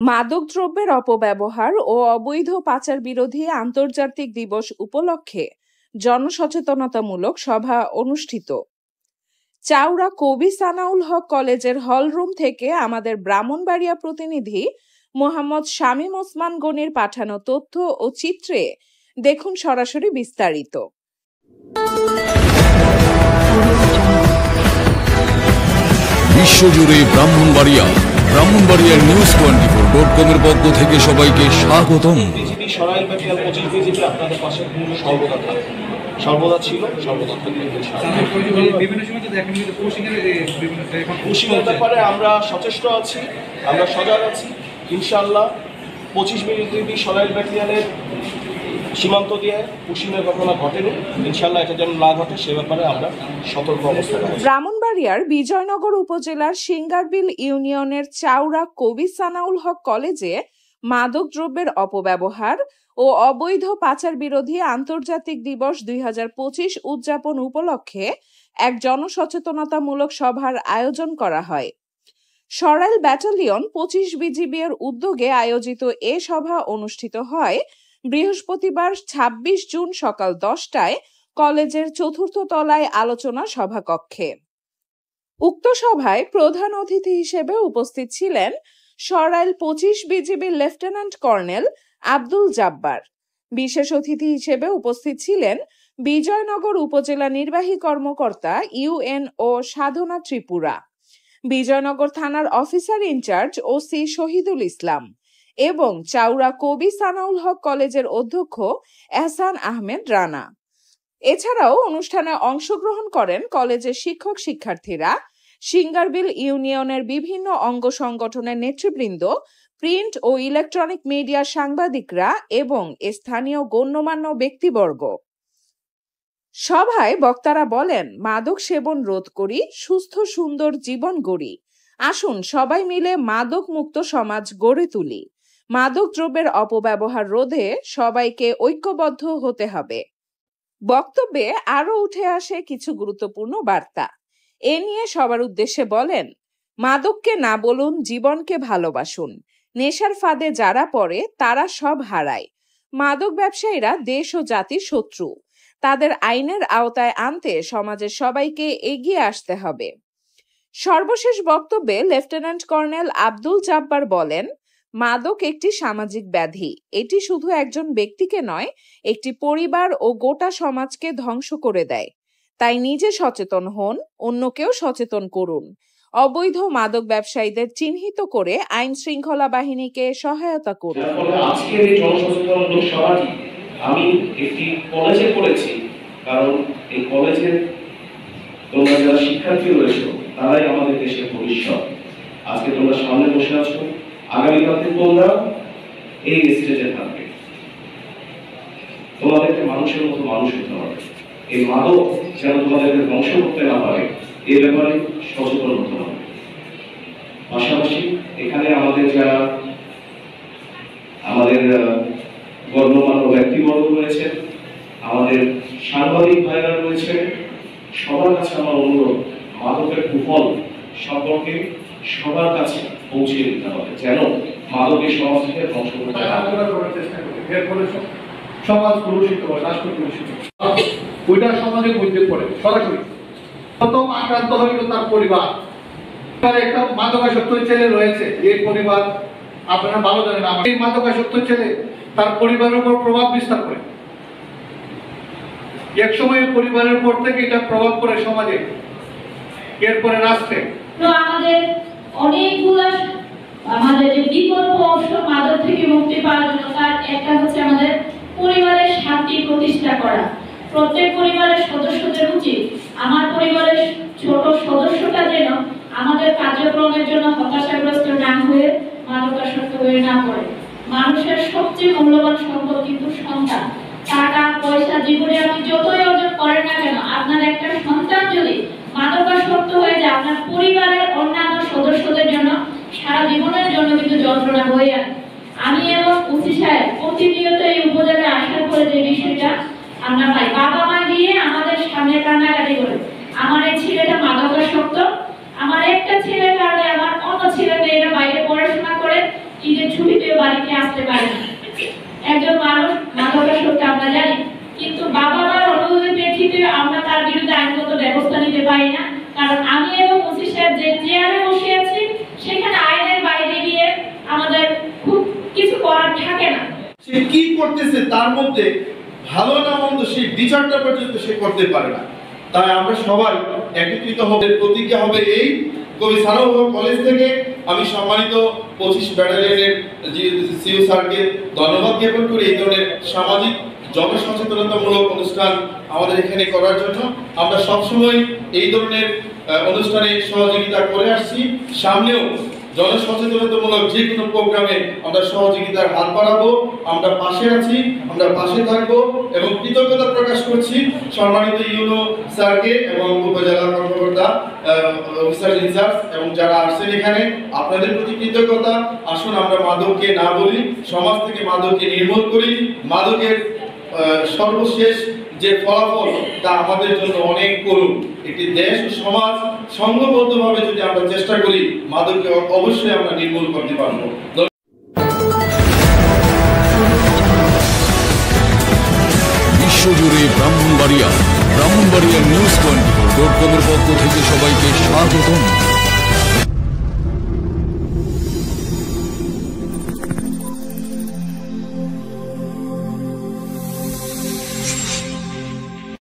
মাদকদ্রব্যের অপব্যবহার ও অবৈধ পাচার বিরোধী আন্তর্জাতিক দিবস উপলক্ষে জনসচেতনতামূলক সভা অনুষ্ঠিত। চাউড়া কবি সানাউল হক কলেজের হলরুম থেকে আমাদের ব্রাহ্মণবাড়িয়া প্রতিনিধি মোহাম্মদ শামীম ওসমান গনির পাঠানো তথ্য ও চিত্রে দেখুন সরাসরি বিস্তারিত। বিশ্বজুড়ে ব্রাহ্মণবাড়িয়ার news24.com এর পক্ষ থেকে সবাইকে স্বাগতম। সরাইল ব্যাটালিয়ন 25 বিজিবি আপনাদের পাশে সর্বদা থাকে, সর্বদা ছিল, সর্বদা থাকবে। বিভিন্ন সময় তো দেখেন কিন্তু পুশিংয়ের ব্যাপারে আমরা সচেষ্ট আছি, আমরা সজাগ আছি। ইনশাআল্লাহ 25 বিজিবি সরাইল ব্যাটালিয়নের সীমান্ত দিয়ে পুশিংয়ের ঘটনা ঘটেনি। ইনশাআল্লাহ এটা যেন না ঘটে সে ব্যাপারে আমরা সতর্ক অবস্থায় আছি। ব্রাহ্মণবাড়িয়ার বিজয়নগর উপজেলার সিঙ্গারবিল ইউনিয়নের চাউড়া কবি সানাউল হক কলেজে মাদকদ্রব্যের অপব্যবহার ও অবৈধ পাচার বিরোধী আন্তর্জাতিক দিবস 2025 উদযাপন উপলক্ষে এক জনসচেতনতামূলক সভার আয়োজন করা হয়। সরাইল ব্যাটালিয়ন 25 বিজিবি এর উদ্যোগে আয়োজিত এ সভা অনুষ্ঠিত হয় বৃহস্পতিবার 26 জুন সকাল 10টায় কলেজের 4র্থ তলায় আলোচনা সভাকক্ষে। উক্ত সভায় প্রধান অতিথি হিসেবে উপস্থিত ছিলেন সরাইল 25 বিজিবির লেফটেন্যান্ট কর্নেল আব্দুল জাব্বার। বিশেষ অতিথি হিসেবে উপস্থিত ছিলেন বিজয়নগর উপজেলা নির্বাহী কর্মকর্তা ইউএনও সাধনা ত্রিপুরা, বিজয়নগর থানার officer in charge OC Shahidul Islam এবং চাউড়া কবি সানাউল হক কলেজের অধ্যক্ষ এহসান আহমেদ রানা। এছাড়াও অনুষ্ঠানে অংশগ্রহণ করেন কলেজের শিক্ষক শিক্ষার্থীরা, সিঙ্গারবিল ইউনিয়নের বিভিন্ন অঙ্গ সংগঠনের নেতৃবৃন্দ, প্রিন্ট ও ইলেকট্রনিক মিডিয়ার সাংবাদিকরা এবং স্থানীয় গণ্যমান্য ব্যক্তিবর্গ। সভায় বক্তারা বলেন, মাদক সেবন রোধ করি, সুস্থ সুন্দর জীবন গড়ি। আসুন সবাই মিলে মাদক মুক্ত সমাজ গড়ে তুলি। মাদক দ্রব্যের অপব্যবহার রোধে সবাইকে ঐক্যবদ্ধ হতে হবে। বক্তব্যে আরো উঠে আসে কিছু গুরুত্বপূর্ণ বার্তা। এ নিয়ে সবার উদ্দেশ্যে বলেন, মাদককে না বলুন, জীবনকে ভালোবাসুন। নেশার ফাঁদে যারা পড়ে তারা সব হারায়। মাদক ব্যবসায়ীরা দেশ ও জাতির শত্রু। তাদের আইনের আওতায় আনতে সমাজের সবাইকে এগিয়ে আসতে হবে। সর্বশেষ বক্তব্যে লেফটেন্যান্ট কর্নেল আব্দুল জাব্বার বলেন, মাদক একটি সামাজিক ব্যাধি। এটি শুধু একজন ব্যক্তিকে নয়, একটি পরিবার ও গোটা সমাজকে ধ্বংস করে দেয়। তাই নিজে সচেতন হন, অন্যকেও সচেতন করুন। অবৈধ মাদক ব্যবসায়ীদের চিহ্নিত করে আইন শৃঙ্খলা বাহিনীকে সহায়তা করুন। আজকের এই জনসচেতনতামূলক সভাটি আমি একটি কলেজে করেছি, কারণ এই কলেজের তোমরা যারা শিক্ষার্থী রয়েছে তারাই আমাদের দেশের ভবিষ্যৎ। আজকে তোমরা সামনে বসে আছো, আগামীকাল থেকে তোমরা এই স্টেজে থাকবে। তোমাদেরকে মানুষের মতো মানুষ হতে হবে। এই মাদক যেন তোমাদেরকে ধ্বংস করতে না পারে এ ব্যাপারে সচেতন হতে হবে। পাশাপাশি এখানে আমাদের যারা গণ্যমান্য ব্যক্তিবর্গ রয়েছে, আমাদের সাংবাদিক ভাইরা রয়েছে, সবার কাছে আমার অনুরোধ, মাদকের কুফল সম্পর্কে সবার কাছে পৌঁছে দিতে হবে, যেন মাদকের সমাজ থেকে ধ্বংস করতে সমাজ কলুষিত হয়, রাষ্ট্র কলুষিত, ওইটা সমাজের মধ্যে পড়ে সরাসরি। প্রথম আক্রান্ত হইল তার পরিবার। একটা মাদকাসক্ত ছেলে রয়েছে, এই পরিবার আপনারা ভালো জানেন। এই মাদকাসক্ত ছেলে তার পরিবারের উপর প্রভাব বিস্তার করে। এক সময় পরিবারের উপর থেকে এটা প্রভাব পড়ে সমাজে, এরপরে রাষ্ট্রে। তো আমাদের অনেকগুলা আমাদের যে বিকল্প অপশন মাদক থেকে মুক্তি পাওয়ার জন্য, তার একটা হচ্ছে আমাদের পরিবারের শান্তি প্রতিষ্ঠা করা। প্রত্যেক পরিবারের সদস্যদের উচিত আমার পরিবারের ছোট সদস্যটা যেন আমাদের কার্যক্রমের জন্য হতাশাগ্রস্ত না হয়ে মাদকাসক্ত হয়ে না পড়ে। মানুষের সবচেয়ে মূল্যবান সম্পদ কিন্তু সন্তান। টাকা পয়সা জীবনে আপনি যতই অর্জন করেন না কেন, আপনার একটা সন্তান যদি মাদকাসক্ত হয়ে যায়, আপনার পরিবারের অন্যান্য সদস্যদের জন্য সারা জীবনের জন্য কিন্তু যন্ত্রণা হয়ে যায়। আমি এবং ওসি সাহেব প্রতিনিয়ত এই উপজেলায় আসার পরে যে বিষয়টা আমরা পাই, বাবা মা গিয়ে আমাদের সামনে কান্নাকাটি করে, আমার এই ছেলেটা মাদকাসক্ত, আমার একটা ছেলের কারণে আমার অন্য ছেলে মেয়েরা বাইরে পড়াশোনা করে ঈদের ছুটিতে বাড়িতে আসতে পারে না। একজন মানুষ মাদকাসক্ত আমরা জানি, কিন্তু বাবা মার অনুরোধের প্রেক্ষিতে আমরা তার বিরুদ্ধে আইনগত ব্যবস্থা নিতে পারি না, কারণ আমি এবং ওসি সাহেব যে চেয়ারে বসে আছি সেখানে আইনের বাইরে গিয়ে আমাদের খুব কিছু করার থাকে না। সে কি করতেছে তার মধ্যে ভালো না মন্দ সেই বিচারটা পর্যন্ত সে করতে পারে না। তাই আমরা সবাই একত্রিত হবে, প্রতিজ্ঞা হবে এই কবি সানাউল হক কলেজ থেকে। আমি সম্মানিত 25 ব্যাটালিয়নের সিইও স্যারকে ধন্যবাদ জ্ঞাপন করি এই ধরনের সামাজিক জনসচেতনতামূলক অনুষ্ঠান আমাদের এখানে করার জন্য। আমরা সবসময় এই ধরনের অনুষ্ঠানে সহযোগিতা করে আসছি, সামনেও জনসচেতনতামূলক যে কোনো প্রোগ্রামে আমরা সহযোগিতার হাত বাড়াবো। আমরা পাশে আছি, আমরা পাশে থাকবো এবং কৃতজ্ঞতা প্রকাশ করছি সম্মানিত ইউনো স্যারকে এবং উপজেলা কর্মকর্তা অফিসার ইনচার্জ এবং যারা আসছেন এখানে, আপনাদের প্রতি কৃতজ্ঞতা। আসুন আমরা মাদককে না বলি, সমাজ থেকে মাদককে নির্মূল করি। মাদকের সর্বশেষ যে ফলাফল তা আমাদের জন্য অনেক করুণ। একটি দেশ ও সমাজ সংঘবদ্ধভাবে যদি আমরা চেষ্টা করি, মাদককে অবশ্যই আমরা নির্মূল করতে পারবো। বিশ্বজুড়ে ব্রাহ্মণবাড়িয়া নিউজ 24.com-এর পক্ষ থেকে সবাইকে স্বাগতম।